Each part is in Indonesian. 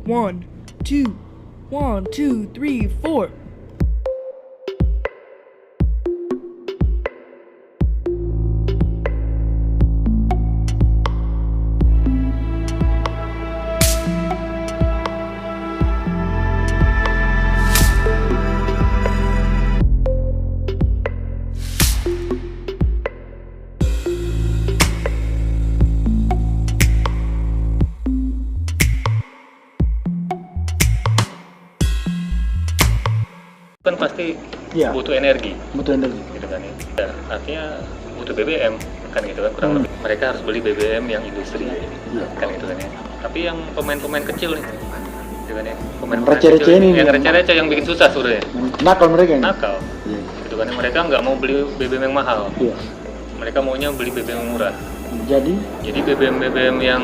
One, two, 1, 2, 3, 4. Kan pasti Iya. butuh energi Butuh energi. gitu kan ya. Ya, artinya butuh BBM kan gitu kan, kurang lebih mereka harus beli BBM yang industri kan gitu kan ya. Tapi yang pemain-pemain kecil nih gitu kan ya, pemain-pemain Receh-receh kecil ini yang yang- receh-receh yang bikin susah sebenarnya, Nakal mereka ini. nakal Iya. gitu kan ya. Mereka nggak mau beli BBM yang mahal, Iya. mereka maunya beli BBM yang murah. Jadi Jadi BBM yang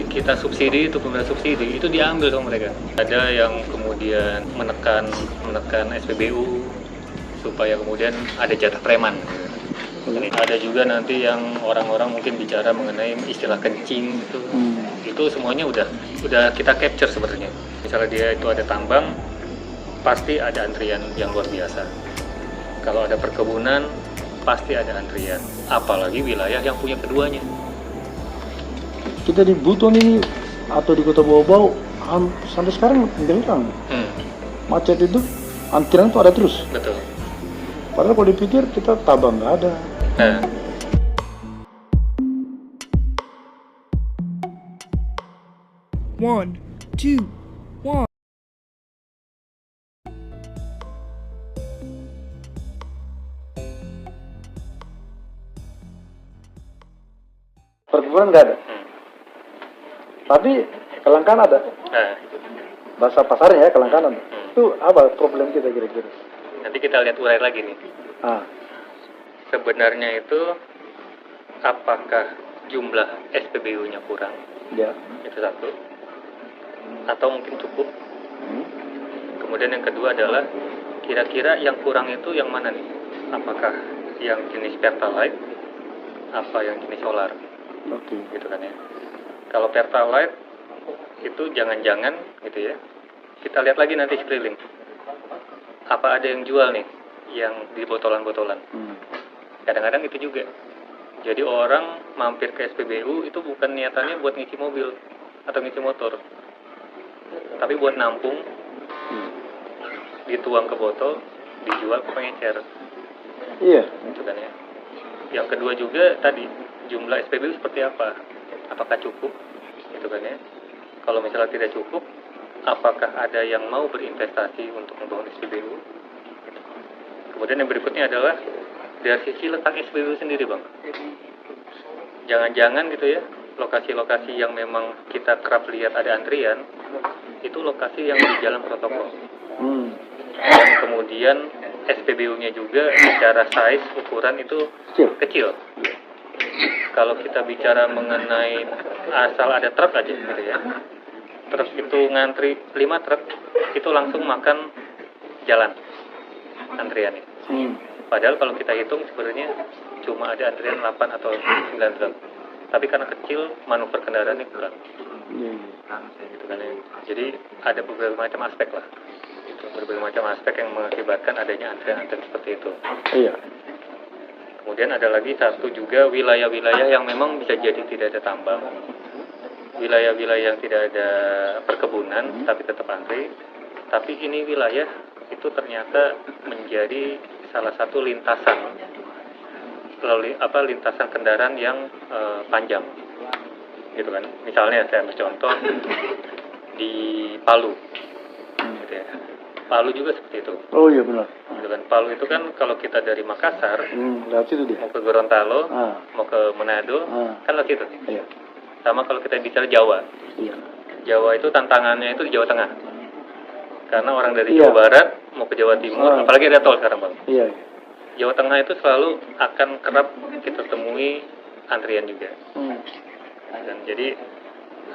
kita subsidi itu, pemerintah subsidi itu diambil sama mereka. Ada yang kemudian menekan SPBU supaya kemudian ada jatah preman. Ada juga nanti yang orang-orang mungkin bicara mengenai istilah kencing itu. Itu semuanya udah kita capture sebenarnya. Misalnya dia itu ada tambang, pasti ada antrian yang luar biasa. Kalau ada perkebunan, pasti ada antrian. Apalagi wilayah yang punya keduanya. kita di Buton ini atau di Kota Bau-Bau sampai sekarang bilang macet itu antrian itu ada terus. Betul. Padahal kalau dipikir kita tabang nggak ada. Nah, One, two, 1. Perkebunan nggak ada. Tapi kelangkaan ada. nah, Bahasa pasarnya ya kelangkaan ada. Itu apa problem kita kira-kira? nanti kita lihat urai lagi nih. Ah, Sebenarnya itu apakah jumlah SPBU-nya kurang? ya. Itu satu. Atau mungkin cukup. Kemudian yang kedua adalah kira-kira yang kurang itu yang mana nih? Apakah yang jenis Pertalite? Apa yang jenis solar? Oke. Gitu kan ya. Kalau Pertalite itu jangan-jangan gitu ya. Kita lihat lagi nanti sekeliling. Apa ada yang jual nih yang di botolan-botolan? Kadang-kadang itu juga. Jadi orang mampir ke SPBU itu bukan niatannya buat ngisi mobil atau ngisi motor, tapi buat nampung, dituang ke botol, dijual ke pengecer. Iya. Gitu kan ya. Yang kedua juga tadi jumlah SPBU seperti apa? Apakah cukup? Gitu kan ya. Kalau misalnya tidak cukup, apakah ada yang mau berinvestasi untuk membangun SPBU? Kemudian yang berikutnya adalah dari sisi letak SPBU sendiri, Bang. Jangan-jangan gitu ya, lokasi-lokasi yang memang kita kerap lihat ada antrian, itu lokasi yang di jalan protokol. Dan kemudian SPBU-nya juga secara size, ukuran itu kecil. Kalau kita bicara mengenai asal ada truk aja gitu ya, truk itu ngantri 5 truk, itu langsung makan jalan antriannya. Padahal kalau kita hitung sebenarnya cuma ada antrian 8 atau 9 truk. Tapi karena kecil, manuver kendaraannya kurang. Gitu kan ya. Jadi ada beberapa macam aspek lah. Gitu. Berbagai macam aspek yang mengakibatkan adanya antrian-antrian seperti itu. Iya. Kemudian ada lagi satu juga wilayah-wilayah yang memang bisa jadi tidak ada tambang. Wilayah-wilayah yang tidak ada perkebunan tapi tetap antri. Tapi ini wilayah itu ternyata menjadi salah satu lintasan lintasan kendaraan yang panjang gitu kan. Misalnya saya ambil contoh di Palu gitu ya. Palu juga seperti itu Oh iya benar. gitu kan. Palu itu kan kalau kita dari Makassar Lewat situ dia. mau ke Gorontalo, Ah. mau ke Manado, kan lewat situ. Iya. Sama kalau kita bicara Jawa, Iya. Jawa itu tantangannya itu di Jawa Tengah. Karena orang dari Iya. Jawa Barat mau ke Jawa Timur, apalagi ada tol sekarang, Bang. Iya. Jawa Tengah itu selalu akan kerap kita temui antrian juga. Dan jadi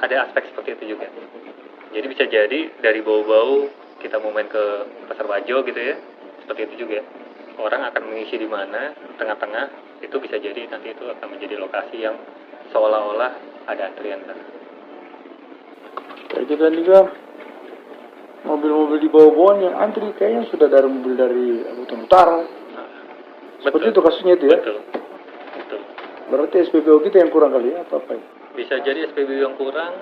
ada aspek seperti itu juga. Jadi bisa jadi dari Bau-Bau kita mau main ke Pasar Bajo gitu ya, seperti itu juga. Orang akan mengisi di mana, tengah-tengah, itu bisa jadi nanti itu akan menjadi lokasi yang seolah-olah ada antrian kan. Kayak kita juga mobil-mobil di bawah-bawahnya antri kayaknya sudah dari mobil dari Buton Utara. Seperti itu kasusnya itu ya. Betul. Berarti SPBU kita yang kurang kali ya atau apa ya? Bisa jadi SPBU yang kurang,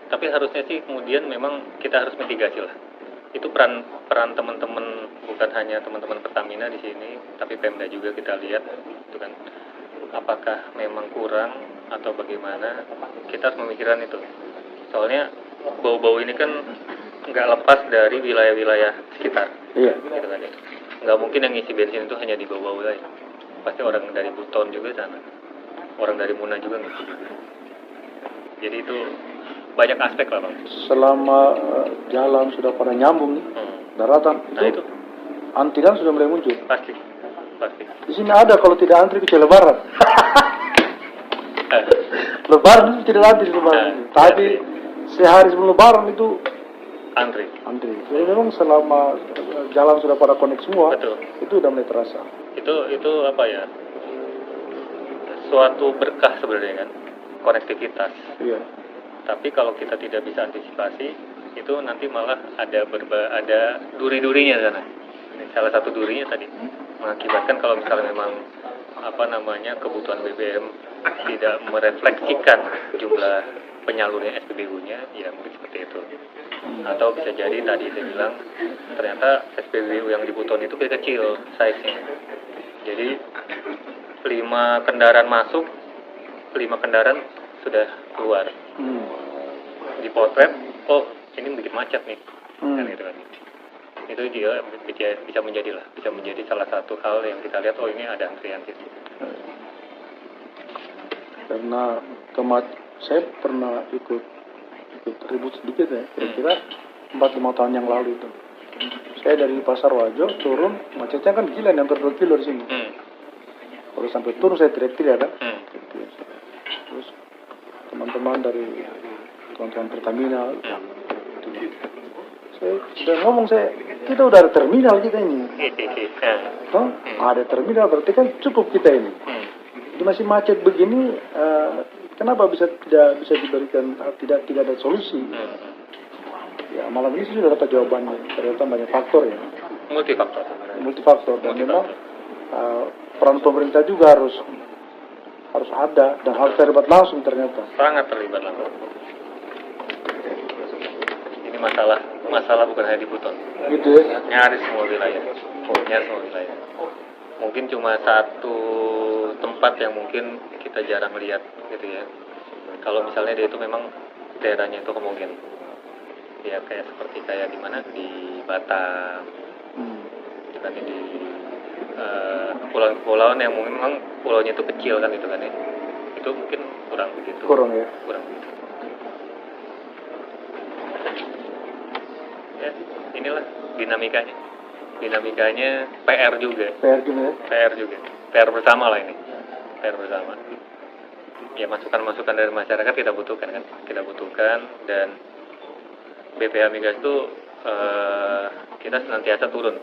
tapi harusnya sih kemudian memang kita harus mitigasi lah. Itu peran teman-teman, bukan hanya teman-teman Pertamina di sini, tapi Pemda juga kita lihat, itu kan. Apakah memang kurang atau bagaimana? Kita harus memikirkan itu. Soalnya bau-bau ini kan nggak lepas dari wilayah-wilayah sekitar. Iya. Gitu kan ya. Nggak mungkin yang ngisi bensin itu hanya di bau-bau aja. Pasti orang dari Buton juga sana. Orang dari Muna juga ngisi. Jadi itu banyak aspek lah Bang. Selama jalan sudah pada nyambung nih, daratan Nah itu antrian sudah mulai muncul. pasti. Di sini ada kalau tidak antri ke Lebaran. Lebaran itu tidak antri Lebaran. Tapi sehari sebelum Lebaran itu Antri. Jadi memang selama jalan sudah pada connect semua, Betul. itu udah mulai terasa. Itu apa ya? Suatu berkah sebenarnya kan, konektivitas. Iya. Tapi kalau kita tidak bisa antisipasi, itu nanti malah ada duri-durinya sana. Salah satu durinya tadi mengakibatkan kalau misalnya memang kebutuhan BBM tidak merefleksikan jumlah penyalurnya SPBU-nya, ya mungkin seperti itu. Atau bisa jadi tadi saya bilang ternyata SPBU yang di Buton itu kecil size-nya. Jadi 5 kendaraan masuk, 5 kendaraan sudah keluar. Dipotret, oh ini bikin macet nih, kan gitu kan. Itu juga bisa menjadi salah satu hal yang kita lihat, oh ini ada antrian gitu. Karena saya pernah ikut ribut sedikit ya, kira-kira 4-5 tahun yang lalu itu. Saya dari Pasar Wajo turun, macetnya kan gila, hampir 2 kilo di sini. Kalau sampai turun saya teriak-teriak kan. Terus teman-teman dari teman-teman Pertamina, saya sudah ngomong, kita udah ada terminal kita ini. Ada terminal berarti kan cukup kita ini. Itu masih macet begini, kenapa tidak bisa diberikan, tidak ada solusi? Ya malam ini sudah dapat jawabannya. Ternyata banyak faktor ya. Multifaktor dan memang peran pemerintah juga harus ada dan harus terlibat langsung ternyata. Sangat terlibat langsung. Ini masalah bukan hanya di Buton. Gitu ya. Nyaris semua wilayah. Mungkin cuma satu tempat yang mungkin kita jarang lihat gitu ya. Kalau misalnya dia itu memang daerahnya itu homogen. Ya kayak di mana, di Batam. Kan di kepulauan yang mungkin memang pulaunya itu kecil kan gitu kan ya. Itu mungkin kurang begitu. Kurang ya. Ya, inilah dinamikanya. PR juga. PR bersama lah ini. PR bersama. Ya masukan-masukan dari masyarakat kita butuhkan dan BPH Migas itu kita senantiasa turun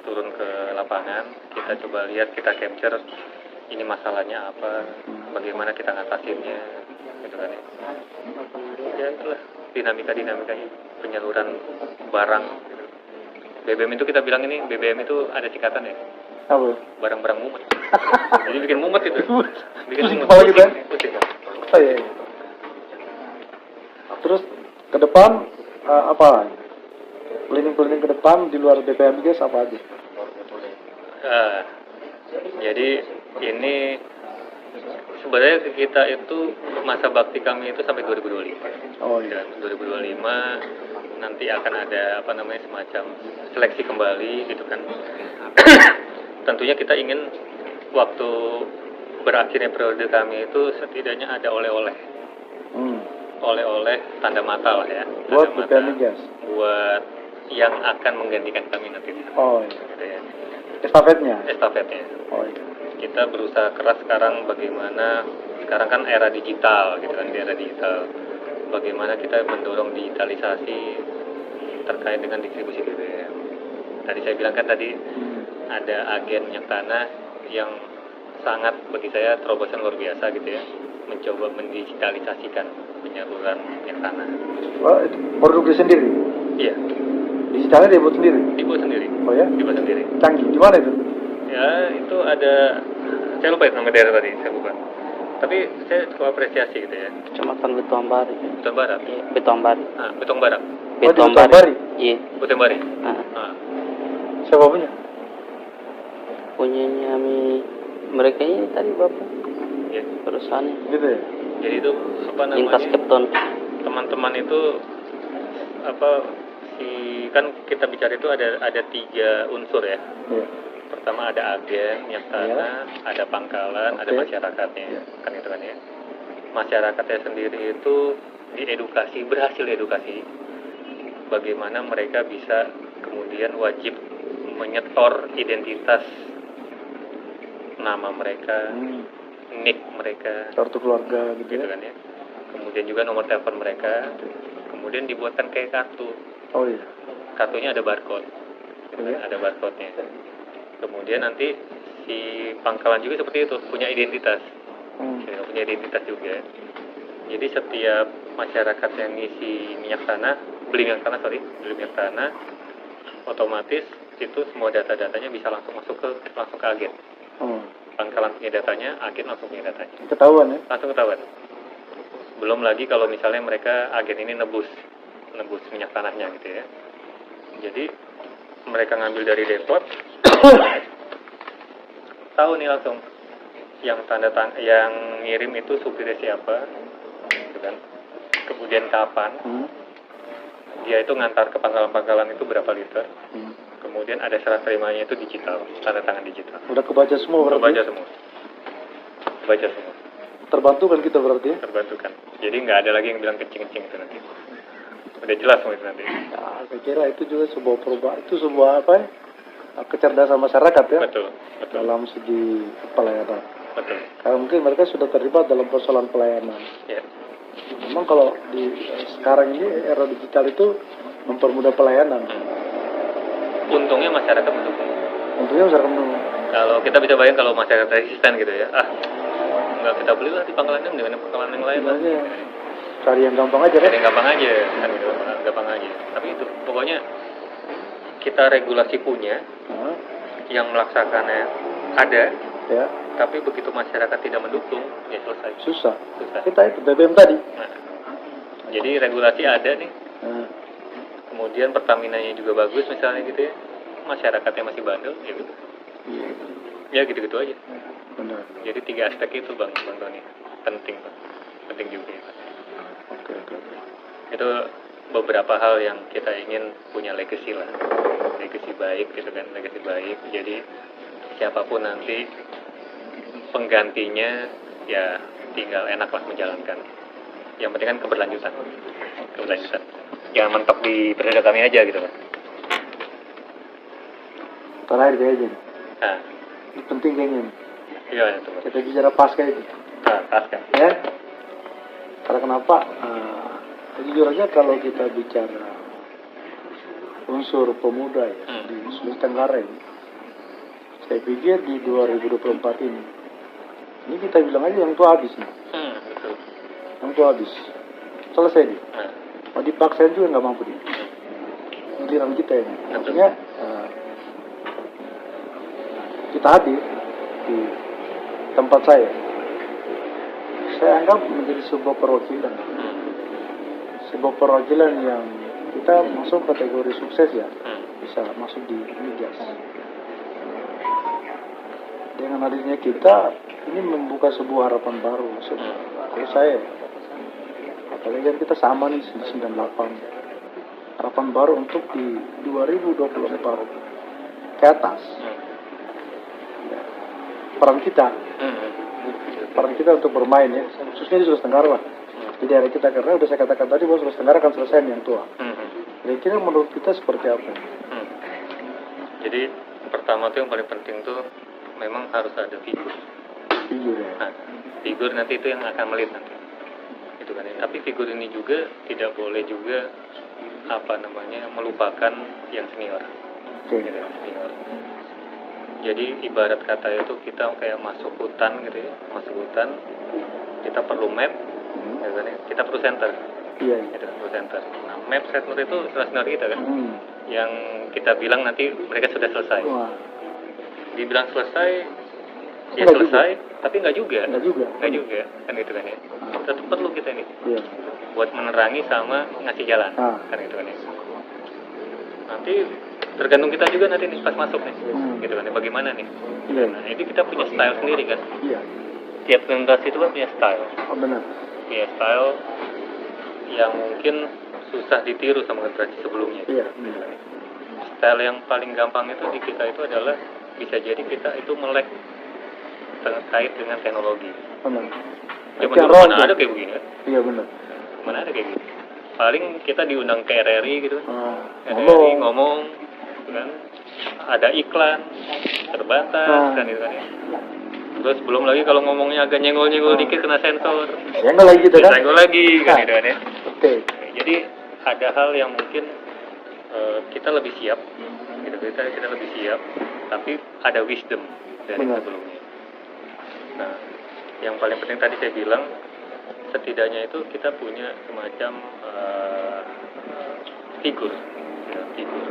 ke lapangan, kita coba lihat, kita capture ini masalahnya apa, bagaimana kita ngatasinnya, gitu kan ya. Ya itulah dinamikanya penyaluran barang. Gitu. BBM itu kita bilang ini BBM itu ada singkatan ya. Apa? Barang-barang mumet. Jadi bikin mumet itu. Bikin mumet. Kepala kita. Oh iya. Terus ke depan apa? Planning ke depan di luar BPM Migas apa aja? Jadi ini sebenarnya kita itu masa bakti kami itu sampai 2025. Oh iya. Dan 2025 nanti akan ada semacam seleksi kembali gitu kan. Tentunya kita ingin waktu berakhirnya periode kami itu setidaknya ada oleh-oleh tanda mata lah ya. Buat BPM Migas. Buat yang akan menggantikan kami nanti. Oh iya. Gitu ya. Estafetnya. Oh iya. Kita berusaha keras sekarang bagaimana, sekarang kan era digital gitu kan, di era digital. Bagaimana kita mendorong digitalisasi terkait dengan distribusi BBM. Tadi saya bilang kan tadi ada agen yang tanah yang sangat bagi saya terobosan luar biasa gitu ya, mencoba mendigitalisasikan penyaluran yang tanah. Oh, itu produksi sendiri? Iya. Digitalnya dia buat sendiri? Dibuat sendiri. Oh ya? Dibuat sendiri. Canggih. Di mana itu? Ya, itu ada, saya lupa itu nama daerah tadi, saya lupa. Tapi saya cukup apresiasi gitu ya. Kecamatan Betuambari. Betong Barat. Iya, Betuambari. Betong Barat. Betuambari? Iya. Betong Bari. Siapa punya? Punyanya mereka ini tadi bapak. Ya. Perusahaannya. Gitu ya? Jadi itu apa Lintas namanya? Kepton. Teman-teman itu apa kan kita bicara itu ada 3 unsur ya. Iya. Pertama ada agen, minyak tanah, ada pangkalan, ada masyarakatnya, kan itu kan ya. Masyarakatnya sendiri itu diedukasi, berhasil edukasi, bagaimana mereka bisa kemudian wajib menyetor identitas nama mereka, NIK mereka, Kartu keluarga gitu gitu ya? kan ya. Kemudian juga nomor telepon mereka, kemudian dibuatkan kayak kartu. Oh iya. Kartunya ada barcode, gitu kan, ada barcode-nya. Kemudian nanti si pangkalan juga seperti itu, punya identitas. Punya identitas juga. Jadi setiap masyarakat yang ngisi minyak tanah, beli minyak tanah, otomatis itu semua data-datanya bisa langsung masuk ke agen. Pangkalan punya datanya, agen langsung punya datanya. Ketahuan ya? Langsung ketahuan. Belum lagi kalau misalnya mereka agen ini nebus minyak tanahnya gitu ya. Jadi mereka ngambil dari depot, tahu nih langsung yang yang ngirim itu supirnya siapa, gitu kan. Kemudian kapan, dia itu ngantar ke pangkalan-pangkalan itu berapa liter. Kemudian ada serah terimanya itu digital, tanda tangan digital. Udah kebaca semua berarti? Kebaca semua. Terbantu kan kita berarti ya? Terbantu kan. Jadi nggak ada lagi yang bilang kencing-kencing itu nanti. Udah jelas semua itu nanti. Nah, saya kira itu juga sebuah perubahan, itu sebuah apa ya? Kecerdasan masyarakat ya? Betul. Dalam segi pelayanan. Betul. Karena mungkin mereka sudah terlibat dalam persoalan pelayanan. Ya. Memang kalau di sekarang ini era digital itu mempermudah pelayanan. Untungnya masyarakat mendukung. Untungnya masyarakat mendukung. Kalau kita bisa bayang kalau masyarakat resisten gitu ya, nggak kita belilah di pangkalan ini dengan pangkalan yang lain. Sebenarnya cari yang gampang aja kan? Cari yang gampang aja, kan gitu, gampang aja. Tapi itu pokoknya kita regulasi punya, yang melaksanakannya ada, ya. Tapi begitu masyarakat tidak mendukung, ya selesai. Susah. Kita itu BBM tadi. Jadi regulasi ada nih. Kemudian Pertamina-nya juga bagus misalnya gitu ya. Masyarakatnya masih bandel, ya gitu. Ya gitu-gitu aja. Benar. Jadi 3 aspek itu Bang Tony. Penting juga. Oke. Itu beberapa hal yang kita ingin punya legacy lah. Legacy baik gitu kan, legacy baik. Jadi siapapun nanti penggantinya ya tinggal enaklah menjalankan. Yang penting kan keberlanjutan. Jangan mentok di periode kami aja gitu kan. Terakhir kayaknya. Ini penting kayaknya. Iya itu. Kita bicara pasca itu. Pasca. Ya. Karena kenapa? Jujur aja kalau kita bicara unsur pemuda ya di Sulawesi Tenggara ini, saya pikir di 2024 ini kita bilang aja yang tua habis nih. Betul. Yang tua habis. Selesai nih. Mau dipaksain juga nggak mampu dia. Giliran kita ini. Artinya kita hadir di tempat saya anggap menjadi sebuah perwakilan. Sebuah perwakilan yang kita masuk kategori sukses ya. Bisa masuk di migas. Dengan hadirnya kita ini membuka sebuah harapan baru. Kalau saya, apalagi kan kita sama nih di 98, harapan baru untuk di 2024 ke atas. Peran kita untuk bermain ya, khususnya di Sulawesi Tenggara lah. Di daerah kita, karena udah saya katakan tadi bahwa Sulawesi Tenggara akan selesai yang tua. Kira-kira menurut kita seperti apa? Jadi pertama tuh yang paling penting tuh memang harus ada figur ya. Figur nanti itu yang akan melihat nanti itu kan ya. Tapi figur ini juga tidak boleh juga melupakan yang senior. Senior. Jadi ibarat kata itu kita kayak masuk hutan gitu ya, kita perlu map, gitu kan ya. Kita perlu center. Iya. Itu Blue Center. Nah, map senior itu senior kita kan, yang kita bilang nanti mereka sudah selesai. Wah. Dibilang selesai, ya Enggak selesai, tapi nggak juga. Enggak juga. Nggak juga, kan gitu kan ya. Tetap perlu kita ini Iya. buat menerangi sama ngasih jalan, Ah. kan gitu kan ya. Nanti tergantung kita juga nanti nih pas masuk nih, gitu kan ya. Bagaimana nih? Iya. Nah, ini kita punya style sendiri kan. Iya. Tiap generasi itu kan punya style. Oh, benar. Punya style yang mungkin susah ditiru sama generasi sebelumnya. Iya. Style yang paling gampang itu di kita itu adalah bisa jadi kita itu melek terkait dengan teknologi. Benar. Zaman Yang dulu wrong mana tuh. ada kayak begini kan? Iya benar. Mana ada kayak gitu? Paling kita diundang ke RRI gitu kan? RRI Ngomong. ngomong, gitu kan? Ada iklan terbatas kan gitu kan ya. Terus belum lagi kalau ngomongnya agak nyenggol-nyenggol dikit kena sensor. Yang lagi gitu kan? Senggol lagi kan gitu kan ya. Oke. Jadi ada hal yang mungkin kita lebih siap, gitu kita lebih siap, tapi ada wisdom dari Benar. sebelumnya. Nah, yang paling penting tadi saya bilang, setidaknya itu kita punya semacam figur, ya, figur.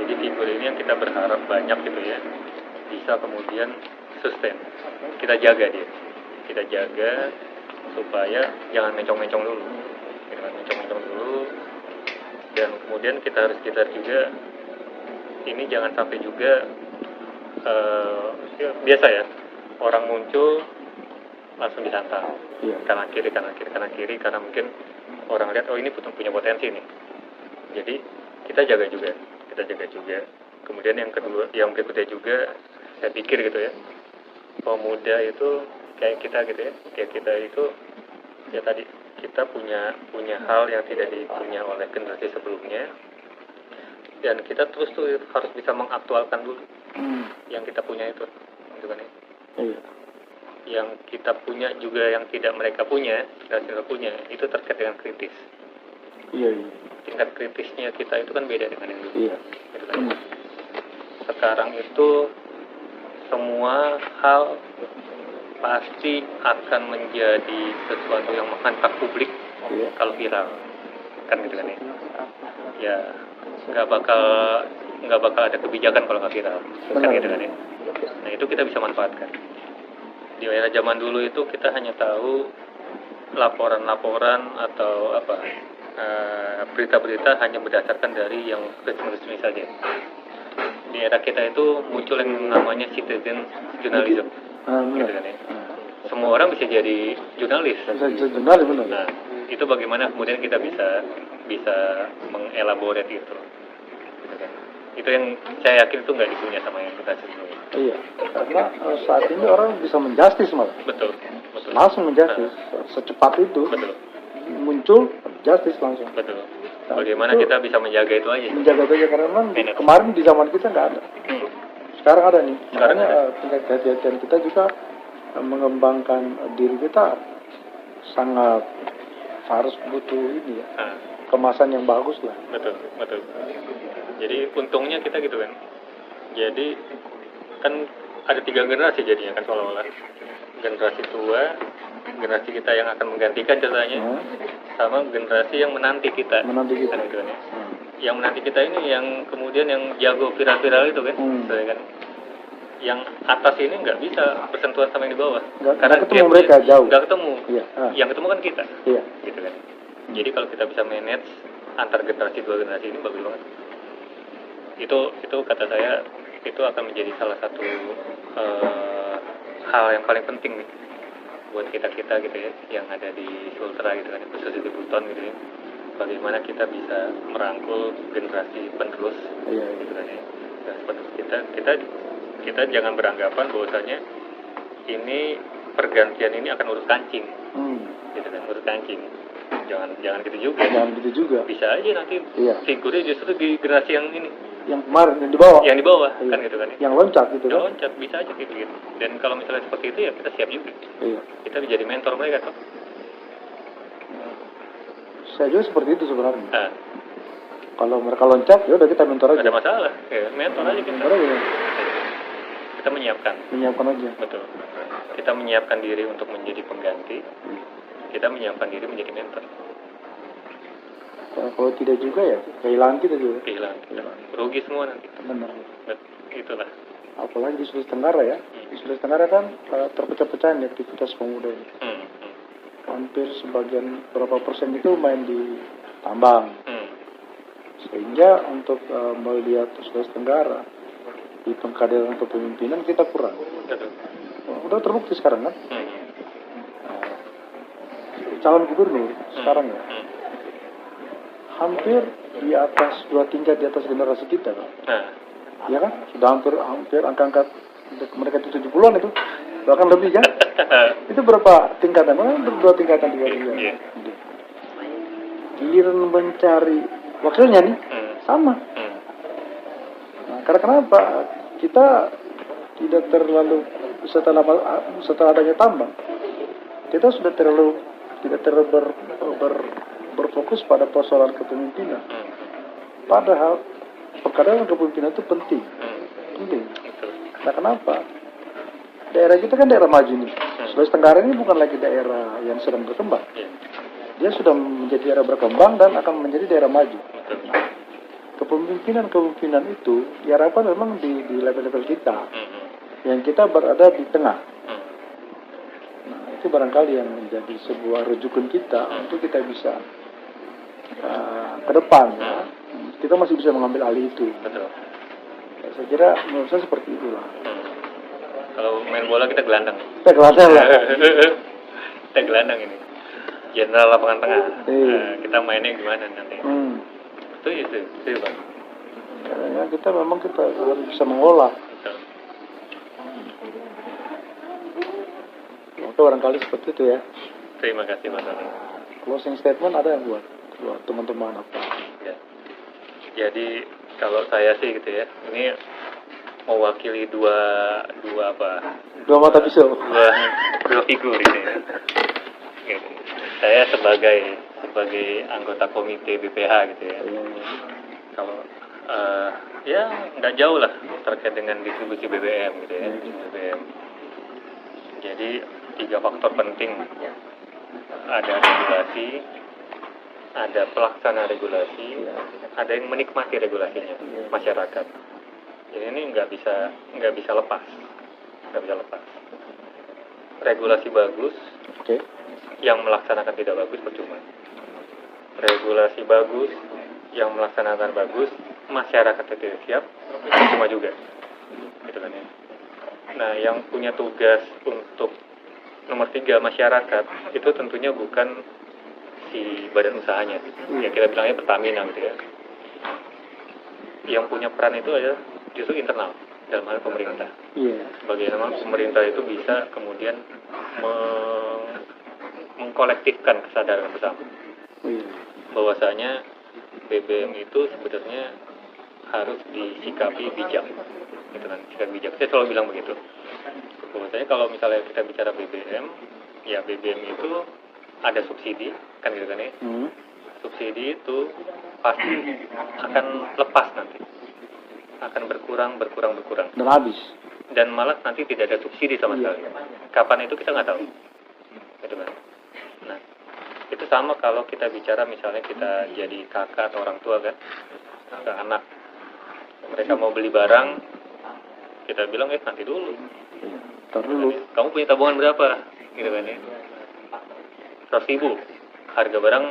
Jadi figur ini yang kita berharap banyak gitu ya, bisa kemudian sustain. Kita jaga dia, kita jaga supaya jangan mencong-mencong dulu, jangan mencong-mencong dulu. Dan kemudian kita harus sadar juga ini jangan sampai juga ya, biasa ya orang muncul langsung disantap kanan kiri karena mungkin orang lihat oh ini punya potensi nih, jadi kita jaga juga. Kemudian yang kedua yang berikutnya juga saya pikir gitu ya, pemuda itu kayak kita gitu ya, kayak kita itu ya tadi kita punya hal yang tidak dipunya oleh generasi sebelumnya, dan kita terus tuh harus bisa mengaktualkan dulu yang kita punya itu, gitu kan ya. Iya. Yang kita punya juga yang tidak mereka punya, generasi mereka punya, itu terkait dengan kritis. Iya. Tingkat kritisnya kita itu kan beda dengan yang dulu. Iya. Gitu kan. Sekarang itu semua hal pasti akan menjadi sesuatu yang menghantam publik kalau viral, kan gitu kan ya. Ya nggak bakal ada kebijakan kalau nggak viral, kan gitu kan ya. Nah itu kita bisa manfaatkan. Di era zaman dulu itu kita hanya tahu laporan-laporan atau apa berita-berita hanya berdasarkan dari yang resmi-resmi saja. Di era kita itu muncul yang namanya citizen journalism. Gitu kan ya. Semua orang bisa jadi jurnalis. Bisa jurnalis benar. Nah, itu bagaimana kemudian kita bisa mengelaborate itu. Gitu kan. Itu yang saya yakin itu nggak dipunya sama yang kita sebelumnya. Iya, karena saat ini orang bisa menjustis malah. Betul. Langsung menjustis, secepat itu. Betul. Muncul justice langsung. Betul. Bagaimana kita bisa menjaga itu aja? Menjaga itu aja karena memang kemarin di zaman kita nggak ada. Sekarang ada nih. Sekarang makanya tingkat kehati-hatian kita juga mengembangkan diri kita sangat harus butuh ini ya. Kemasan yang bagus lah. Betul. Jadi untungnya kita gitu kan. Jadi kan ada 3 generasi jadinya kan seolah-olah. Generasi tua, generasi kita yang akan menggantikan ceritanya, sama generasi yang menanti kita. Kan gitu kan ya. Yang menanti kita ini yang kemudian yang jago viral-viral itu kan, kan. Yang atas ini nggak bisa bersentuhan sama yang di bawah. Karena ketemu mereka jauh. Nggak ketemu. Iya. Yang ketemu kan kita. Iya. Gitu kan. Jadi kalau kita bisa manage antar generasi 2 generasi ini bagus banget. Itu kata saya itu akan menjadi salah satu hal yang paling penting nih buat kita gitu ya, yang ada di Sultra gitu kan, khususnya di Buton gitu ya. Bagaimana kita bisa merangkul generasi penerus gitu kan ya. Dan penerus kita jangan beranggapan bahwasanya ini pergantian ini akan urus kancing. Gitu kan, urus kancing. Jangan gitu juga. Jangan gitu juga. Bisa aja nanti figurnya justru di generasi yang ini. Yang kemarin yang di bawah. Yang di bawah kan gitu kan. Yang loncat gitu kan. Loncat bisa aja gitu. Dan kalau misalnya seperti itu ya kita siap juga. Iya. Kita menjadi mentor mereka tuh. Saya juga seperti itu sebenarnya. Kalau mereka loncat, ya udah kita mentor aja. Ada masalah. Ya, mentor aja kita. Kita menyiapkan aja. Betul. Kita menyiapkan diri untuk menjadi pengganti. Kita menyiapkan diri menjadi mentor. kalau tidak juga ya kehilangan kita juga. Kehilangan kita. Rugi semua nanti. Benar. Itulah. Apalagi di Sulawesi Tenggara ya. Di Sulawesi Tenggara kan terpecah-pecah nih aktivitas pemuda ini. Hampir sebagian berapa persen itu main di tambang. Sehingga untuk melihat Sulawesi Tenggara di pengkaderan kepemimpinan kita kurang. Udah terbukti sekarang kan? Calon gubernur sekarang ya hampir di atas 2 tingkat di atas generasi kita kan? Ya kan? Sudah hampir angka-angka mereka itu 70-an itu bahkan lebih kan? Itu berapa tingkatan? 2 tingkatan 3 tingkatan. Giliran mencari wakilnya nih sama. Nah, karena kenapa kita tidak terlalu setelah adanya tambang kita sudah tidak terlalu berfokus pada persoalan kepemimpinan. Padahal perkadang kepemimpinan itu penting. Nah kenapa? Daerah kita kan daerah maju nih. Sulawesi Tenggara ini bukan lagi daerah yang sedang berkembang. Dia sudah menjadi daerah berkembang dan akan menjadi daerah maju. Kepemimpinan itu diharapkan memang di level-level kita. Yang kita berada di tengah. Nah, itu barangkali yang menjadi sebuah rujukan kita untuk kita bisa ke depan. Ya. Kita masih bisa mengambil alih itu. Betul. Ya, saya kira menurut saya seperti itulah. Kalau main bola kita gelandang. Kita gelandang lah. Kita gelandang ini. Jenderal lapangan tengah. Kita mainnya gimana nanti? Itu Bang. Karena kita memang harus bisa mengolah. Betul. Maka barangkali seperti itu ya. Terima kasih Mas Ali. Closing statement ada yang buat teman-teman apa? Ya. Jadi kalau saya sih gitu ya, ini mewakili dua mata pisau. Dua figur ini. Ya. Gitu. Saya sebagai anggota komite BPH gitu ya. Kalau ya nggak jauh lah terkait dengan distribusi BBM gitu ya. BBM. Jadi 3 faktor penting, ada regulasi, ada pelaksana regulasi, ada yang menikmati regulasinya, masyarakat. Jadi ini nggak bisa lepas. Regulasi bagus, yang melaksanakan tidak bagus percuma. Regulasi bagus, yang melaksanakan bagus, masyarakat tidak siap, percuma juga. Gitu kan ya. Nah, yang punya tugas untuk nomor 3 masyarakat itu tentunya bukan si badan usahanya, ya kita bilangnya Pertamina gitu ya. Yang punya peran itu adalah justru internal dalam hal pemerintah. Bagaimana pemerintah itu bisa kemudian mengkolektifkan kesadaran bersama bahwasanya BBM itu sebenarnya harus disikapi bijak. Gitu kan, sikap bijak. Saya selalu bilang begitu. Bahwasanya kalau misalnya kita bicara BBM, ya BBM itu ada subsidi, kan gitu kan ya. Subsidi itu pasti akan lepas nanti. Akan berkurang. Dan habis. Dan malah nanti tidak ada subsidi sama sekali. Kapan itu kita nggak tahu. Gitu kan. Nah, itu sama kalau kita bicara misalnya kita jadi kakak atau orang tua kan, ke anak. Mereka mau beli barang, kita bilang nanti dulu. Kamu punya tabungan berapa? Gitu kan ya. 100.000. Harga barang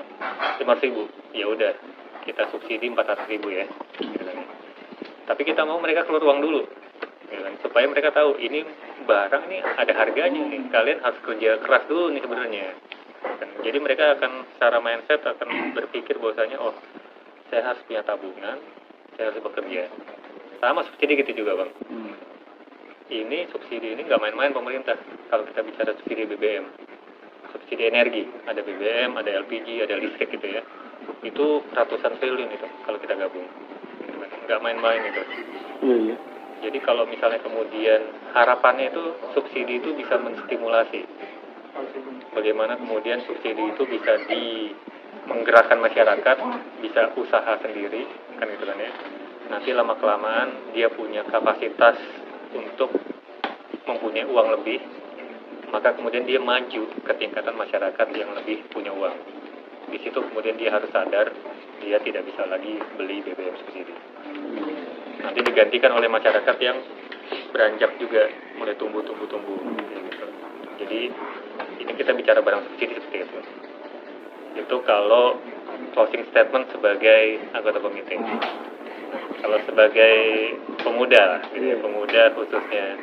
500.000. Ya udah, kita subsidi 400.000 ya. Gitu kan ya. Tapi kita mau mereka keluar uang dulu. Gitu kan, supaya mereka tahu ini barang ini ada harganya nih. Kalian harus kerja keras dulu nih sebenarnya. Jadi mereka akan secara mindset akan berpikir bahwasanya saya harus punya tabungan, saya harus bekerja. Sama subsidi gitu juga Bang. Ini subsidi ini nggak main-main pemerintah. Kalau kita bicara subsidi BBM, subsidi energi, ada BBM, ada LPG, ada listrik gitu ya. Itu ratusan triliun itu kalau kita gabung. Nggak main-main itu. Iya. Jadi kalau misalnya kemudian harapannya itu subsidi itu bisa menstimulasi. Bagaimana kemudian subsidi itu bisa menggerakkan masyarakat, bisa usaha sendiri, kan gitu kan ya. Nanti lama-kelamaan dia punya kapasitas untuk mempunyai uang lebih, maka kemudian dia maju ke tingkatan masyarakat yang lebih punya uang. di situ kemudian dia harus sadar dia tidak bisa lagi beli BBM subsidi. Nanti digantikan oleh masyarakat yang beranjak juga, mulai tumbuh. Gitu. Jadi ini kita bicara barang subsidi seperti itu. Itu kalau closing statement sebagai anggota komite. Kalau sebagai pemuda, gitu ya, pemuda khususnya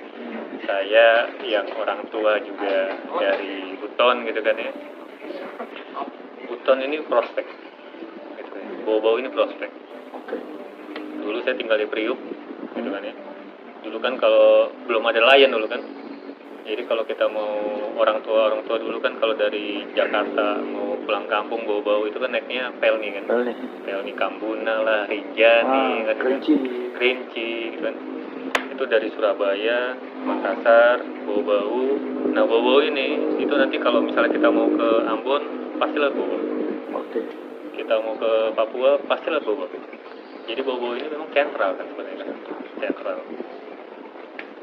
saya yang orang tua juga dari Buton gitu kan ya. Buton ini prospek, gitu ya. Bau-bau ini prospek. Dulu saya tinggal di Priuk, gitu kan ya. Dulu kan kalau belum ada layan dulu kan. Jadi kalau kita mau orang tua dulu kan kalau dari Jakarta mau pulang kampung bau-bau itu kan naiknya Pelni kan. Pelni Kambuna lah, Rinjani, kan, Kerinci gitu kan. Itu dari Surabaya, Makassar, bau-bau. Nah bau-bau ini itu nanti kalau misalnya kita mau ke Ambon pastilah bau-bau. Kita mau ke Papua pastilah bau-bau. Jadi bau-bau ini memang sentral kan sebenarnya, sentral.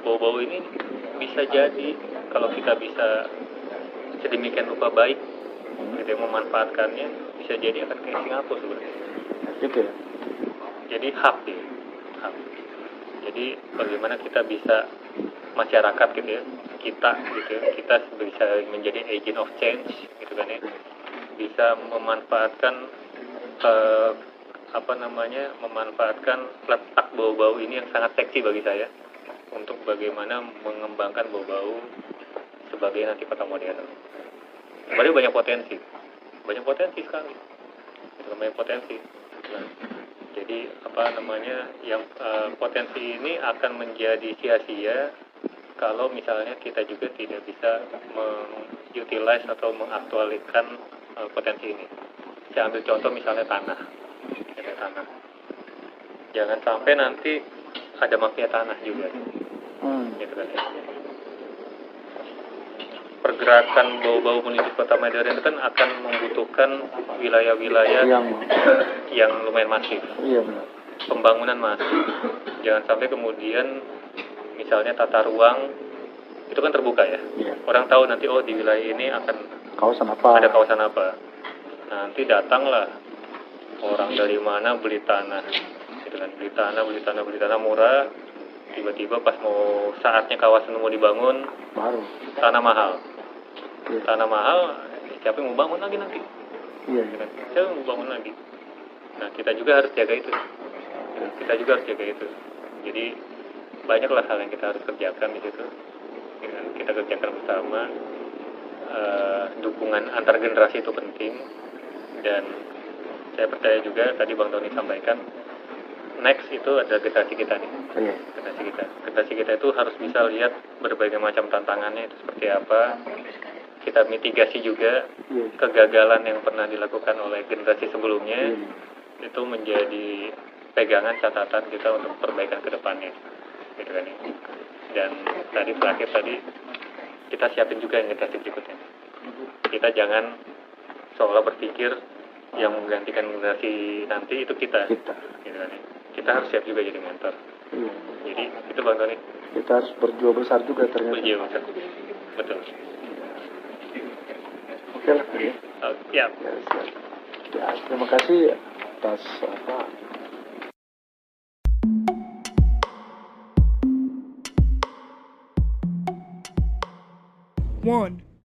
Bau-bau ini bisa jadi kalau kita bisa sedemikian rupa baik, kita memanfaatkannya, bisa jadi akan kayak Singapura sebenarnya. Gitu ya. Jadi hub ya, hub. Jadi bagaimana kita bisa masyarakat gitu ya, kita bisa menjadi agent of change gitu kan ya, bisa memanfaatkan memanfaatkan letak bau-bau ini yang sangat seksi bagi saya untuk bagaimana mengembangkan bau-bau sebagai nanti kota modern. Sebenarnya banyak potensi sekali, banyak potensi. Nah, jadi yang potensi ini akan menjadi sia-sia kalau misalnya kita juga tidak bisa mengutilize atau mengaktualiskan potensi ini. Saya ambil contoh misalnya tanah. Jangan sampai nanti ada mafia tanah juga. Gitu kan ya. Pergerakan bau-bau menuju kota modern itu kan akan membutuhkan wilayah-wilayah yang lumayan masif. Iya benar. Pembangunan masif. Jangan sampai kemudian misalnya tata ruang itu kan terbuka ya. Iya. Orang tahu nanti di wilayah ini akan ada kawasan apa. Nanti datanglah orang dari mana beli tanah. Gitu kan, beli tanah murah. Tiba-tiba pas mau saatnya kawasan mau dibangun, baru tanah mahal. Iya. Tanah mahal, siapa yang mau bangun lagi nanti? Iya. Siapa yang mau bangun lagi? Nah, kita juga harus jaga itu. Jadi banyaklah hal yang kita harus kerjakan di situ. Kita kerjakan bersama. Dukungan antar generasi itu penting. Dan saya percaya juga tadi Bang Tony sampaikan, next itu ada generasi kita nih. Generasi kita itu harus bisa lihat berbagai macam tantangannya itu seperti apa. Kita mitigasi juga kegagalan yang pernah dilakukan oleh generasi sebelumnya. Itu menjadi pegangan catatan kita untuk perbaikan ke depannya. Gitu kan ya. Dan terakhir kita siapin juga yang generasi berikutnya. Kita jangan seolah berpikir yang menggantikan generasi nanti itu kita. Gitu kan ya. Kita harus siap juga jadi mentor. Jadi itu Bang Tony. Kita harus berjuang besar juga ternyata. Berjuang besar. Betul. Oke lah. Ya. Terima kasih atas One,